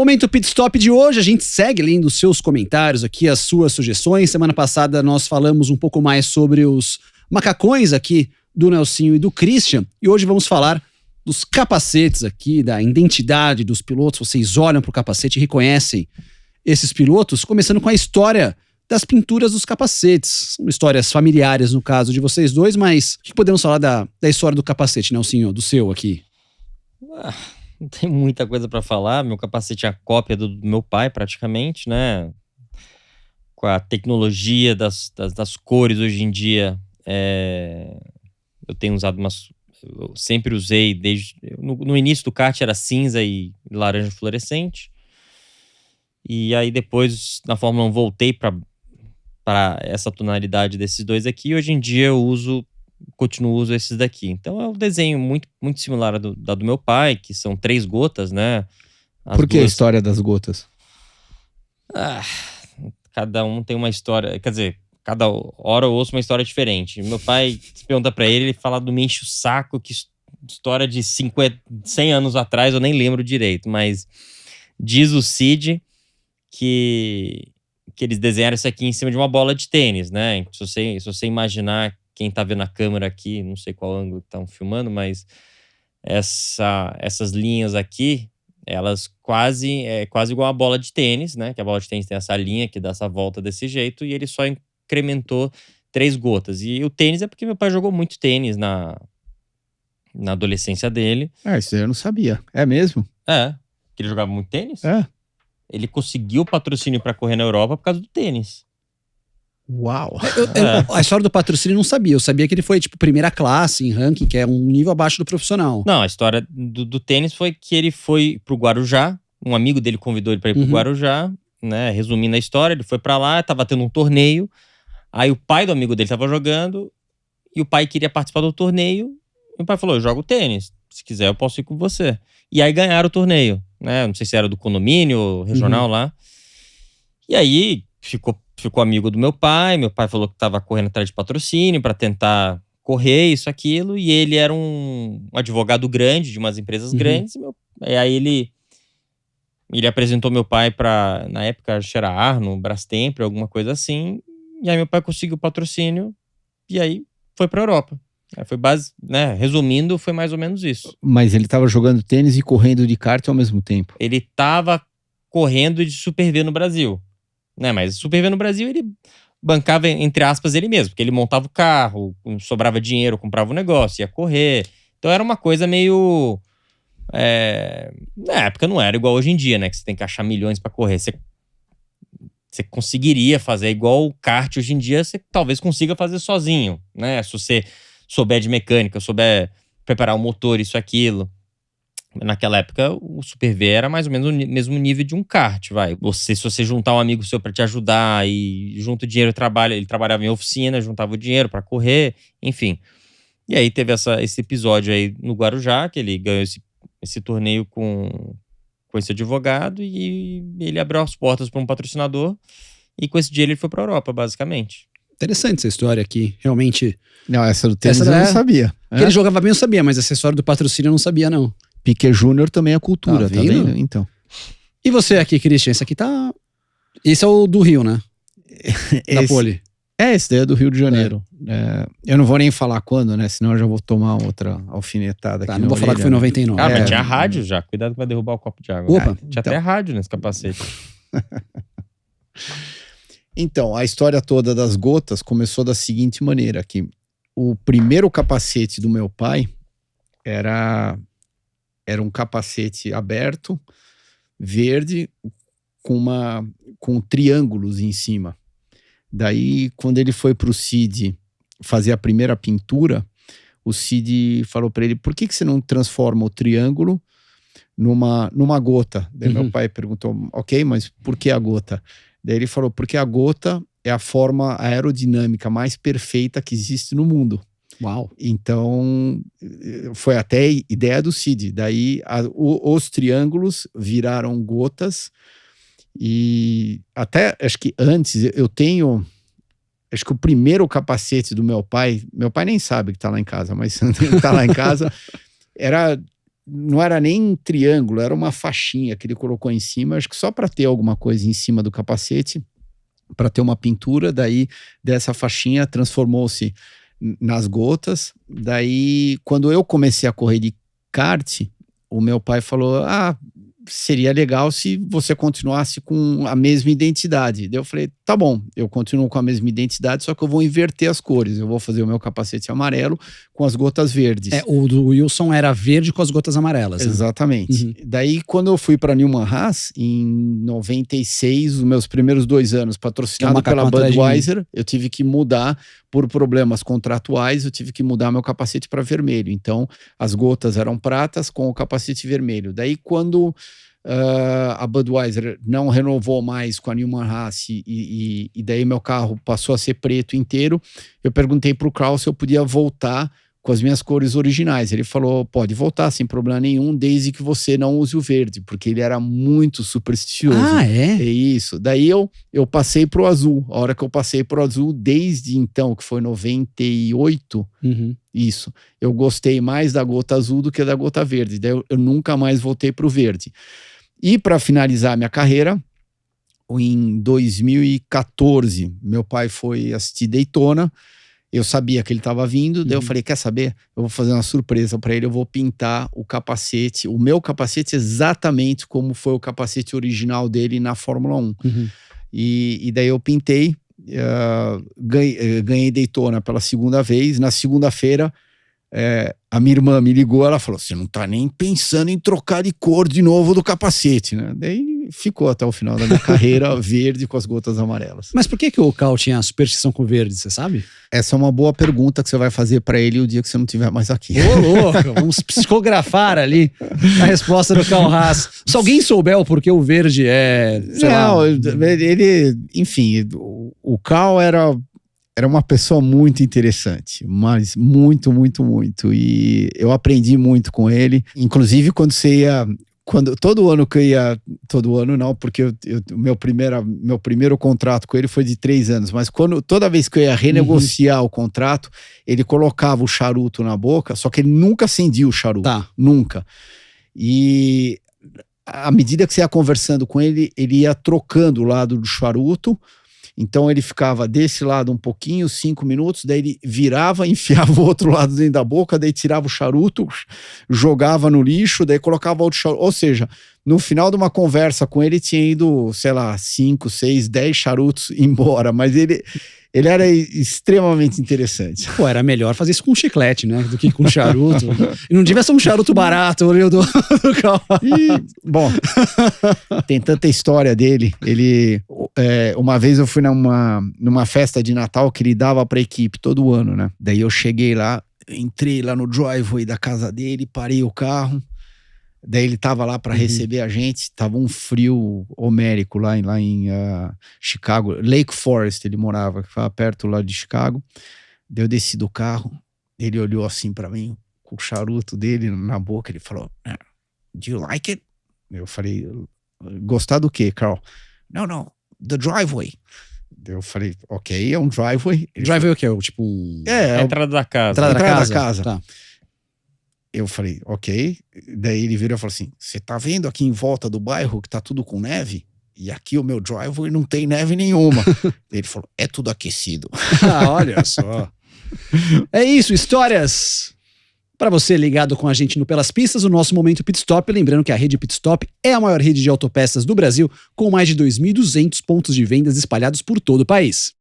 Momento Pit Stop de hoje, a gente segue lendo os seus comentários aqui, as suas sugestões. Semana passada nós falamos um pouco mais sobre os macacões aqui do Nelsinho e do Christian. E hoje vamos falar dos capacetes aqui, da identidade dos pilotos. Vocês olham para o capacete e reconhecem esses pilotos, começando com a história das pinturas dos capacetes. São histórias familiares no caso de vocês dois, mas o que podemos falar da história do capacete, Nelsinho, do seu aqui? Não tem muita coisa pra falar. Meu capacete é a cópia do meu pai, praticamente, né? Com a tecnologia das cores hoje em dia, eu tenho usado eu sempre usei, desde no início do kart era cinza e laranja fluorescente. E aí depois, na Fórmula 1, voltei para essa tonalidade desses dois aqui. E hoje em dia eu continuo usando esses daqui. Então é um desenho muito, muito similar ao do meu pai, que são 3 gotas, né? Por que a história das gotas? Cada um tem uma história, quer dizer, cada hora eu ouço uma história diferente. Meu pai, se pergunta pra ele fala do me enche o saco, que história de 100 anos atrás, eu nem lembro direito, mas diz o Cid que eles desenharam isso aqui em cima de uma bola de tênis, né? Se você imaginar, quem tá vendo a câmera aqui, não sei qual ângulo estão filmando, mas essas linhas aqui, elas é quase igual a bola de tênis, né? Que a bola de tênis tem essa linha que dá essa volta desse jeito, e ele só incrementou 3 gotas. E o tênis é porque meu pai jogou muito tênis na adolescência dele. Isso eu não sabia. É mesmo? Que ele jogava muito tênis? Ele conseguiu patrocínio pra correr na Europa por causa do tênis. Uau! A história do patrocínio eu não sabia. Eu sabia que ele foi, primeira classe em ranking, que é um nível abaixo do profissional. Não, a história do tênis foi que ele foi pro Guarujá. Um amigo dele convidou ele pra ir pro Guarujá, né? Resumindo a história, ele foi pra lá, tava tendo um torneio. Aí o pai do amigo dele tava jogando e o pai queria participar do torneio. E o pai falou, eu jogo tênis. Se quiser, eu posso ir com você. E aí ganharam o torneio, né? Não sei se era do condomínio regional lá. E aí ficou amigo do meu pai falou que tava correndo atrás de patrocínio pra tentar correr isso, aquilo, e ele era um advogado grande de umas empresas grandes, e aí ele apresentou meu pai pra, na época, acho que era Arno, Brastemp, alguma coisa assim, e aí meu pai conseguiu o patrocínio, e aí foi pra Europa. Foi né? Resumindo, foi mais ou menos isso. Mas ele tava jogando tênis e correndo de kart ao mesmo tempo? Ele tava correndo de Super V no Brasil. Né, mas Super V no Brasil ele bancava, entre aspas, ele mesmo, porque ele montava o carro, sobrava dinheiro, comprava um negócio, ia correr. Então era uma coisa meio... na época não era igual hoje em dia, né? Que você tem que achar milhões pra correr. Você conseguiria fazer igual o kart hoje em dia, você talvez consiga fazer sozinho, né? Se você souber de mecânica, souber preparar o motor, isso, aquilo. Naquela época, o Super V era mais ou menos o mesmo nível de um kart, vai. Se você juntar um amigo seu pra te ajudar e junta o dinheiro, ele trabalhava em oficina, juntava o dinheiro pra correr, enfim. E aí teve esse episódio aí no Guarujá, que ele ganhou esse torneio com esse advogado e ele abriu as portas pra um patrocinador e com esse dinheiro ele foi pra Europa, basicamente. Interessante essa história aqui, realmente. Não, essa do tênis eu não sabia. Que ele jogava bem eu sabia, mas essa história do patrocínio eu não sabia não. Piquet Júnior também é cultura, tá vendo? Então. E você aqui, Christian? Esse aqui tá... Esse é o do Rio, né? Da Pole. Esse daí é do Rio de Janeiro. Eu não vou nem falar quando, né? Senão eu já vou tomar outra alfinetada aqui. Não vou falar que foi 99. Mas tinha rádio já. Cuidado que vai derrubar o copo de água. Opa. Tinha até rádio nesse capacete. Então, a história toda das gotas começou da seguinte maneira, que o primeiro capacete do meu pai era um capacete aberto, verde, com triângulos em cima. Daí, quando ele foi pro Cid fazer a primeira pintura, o Cid falou para ele, por que você não transforma o triângulo numa gota? Daí meu pai perguntou, ok, mas por que a gota? Daí ele falou, porque a gota é a forma aerodinâmica mais perfeita que existe no mundo. Uau! Então, foi até ideia do Cid. Daí, os triângulos viraram gotas. E até, acho que antes, eu tenho... Acho que o primeiro capacete do meu pai nem sabe que tá lá em casa, mas tá lá em casa, era não era nem triângulo, era uma faixinha que ele colocou em cima, acho que só para ter alguma coisa em cima do capacete, para ter uma pintura. Daí dessa faixinha transformou-se nas gotas. Daí quando eu comecei a correr de kart, o meu pai falou: seria legal se você continuasse com a mesma identidade. Daí eu falei: tá bom, eu continuo com a mesma identidade, só que eu vou inverter as cores. Eu vou fazer o meu capacete amarelo com as gotas verdes. O do Wilson era verde com as gotas amarelas. Né? Exatamente. Uhum. Daí, quando eu fui para Newman Haas, em 96, os meus primeiros 2 anos, patrocinado pela Budweiser, eu tive que mudar, por problemas contratuais, eu tive que mudar meu capacete para vermelho. Então, as gotas eram pratas com o capacete vermelho. Daí, quando a Budweiser não renovou mais com a Newman Haas e daí meu carro passou a ser preto inteiro, eu perguntei para o Carl se eu podia voltar com as minhas cores originais. Ele falou: pode voltar sem problema nenhum, desde que você não use o verde, porque ele era muito supersticioso. É isso. Daí eu passei pro azul. A hora que eu passei pro azul, desde então, que foi 98, isso, eu gostei mais da gota azul do que da gota verde. Daí eu nunca mais voltei pro verde. E para finalizar minha carreira, em 2014, meu pai foi assistir Daytona. Eu sabia que ele estava vindo, daí eu falei: quer saber? Eu vou fazer uma surpresa para ele, eu vou pintar o capacete, o meu capacete exatamente como foi o capacete original dele na Fórmula 1. E daí eu pintei, ganhei Daytona pela segunda vez. Na segunda-feira, a minha irmã me ligou, ela falou: você não tá nem pensando em trocar de cor de novo do capacete, né? Daí ficou até o final da minha carreira verde com as gotas amarelas. Mas por que o Carl tinha superstição com verde, você sabe? Essa é uma boa pergunta que você vai fazer para ele o dia que você não estiver mais aqui. Ô, louco, vamos psicografar ali a resposta do Carl Haas. Se alguém souber o porquê o verde ele, enfim, o Carl era uma pessoa muito interessante, mas muito, muito, muito. E eu aprendi muito com ele. Inclusive, todo ano que eu ia... Todo ano não, porque meu primeiro contrato com ele foi de 3 anos. Mas toda vez que eu ia renegociar o contrato, ele colocava o charuto na boca, só que ele nunca acendia o charuto. Nunca. E à medida que você ia conversando com ele, ele ia trocando o lado do charuto. Então ele ficava desse lado um pouquinho, 5 minutos, daí ele virava, enfiava o outro lado dentro da boca, daí tirava o charuto, jogava no lixo, daí colocava outro charuto. Ou seja, no final de uma conversa com ele tinha ido, sei lá, 5, 6, 10 charutos embora, mas ele era extremamente interessante. Pô, era melhor fazer isso com chiclete, né? Do que com charuto. E não devia ser um charuto barato, ali do Carl. Bom, tem tanta história dele. Uma vez eu fui numa festa de Natal que ele dava pra equipe todo ano, né? Daí eu cheguei lá, entrei lá no driveway da casa dele, parei o carro. Daí ele tava lá para receber a gente, tava um frio homérico lá em Chicago, Lake Forest ele morava, que ficava perto lá de Chicago. Daí eu desci do carro, ele olhou assim para mim, com o charuto dele na boca, ele falou: do you like it? Eu falei: gostar do quê, Carl? No, the driveway. Daí eu falei: ok, é um driveway. Driveway o quê? Tipo... a entrada da casa. Entrada da casa. Tá. Eu falei: ok. Daí ele virou e falou assim: você tá vendo aqui em volta do bairro que tá tudo com neve? E aqui o meu driveway não tem neve nenhuma. Ele falou: é tudo aquecido. Olha só. É isso, histórias para você ligado com a gente no Pelas Pistas, o nosso Momento Pit Stop. Lembrando que a rede Pit Stop é a maior rede de autopeças do Brasil, com mais de 2.200 pontos de vendas espalhados por todo o país.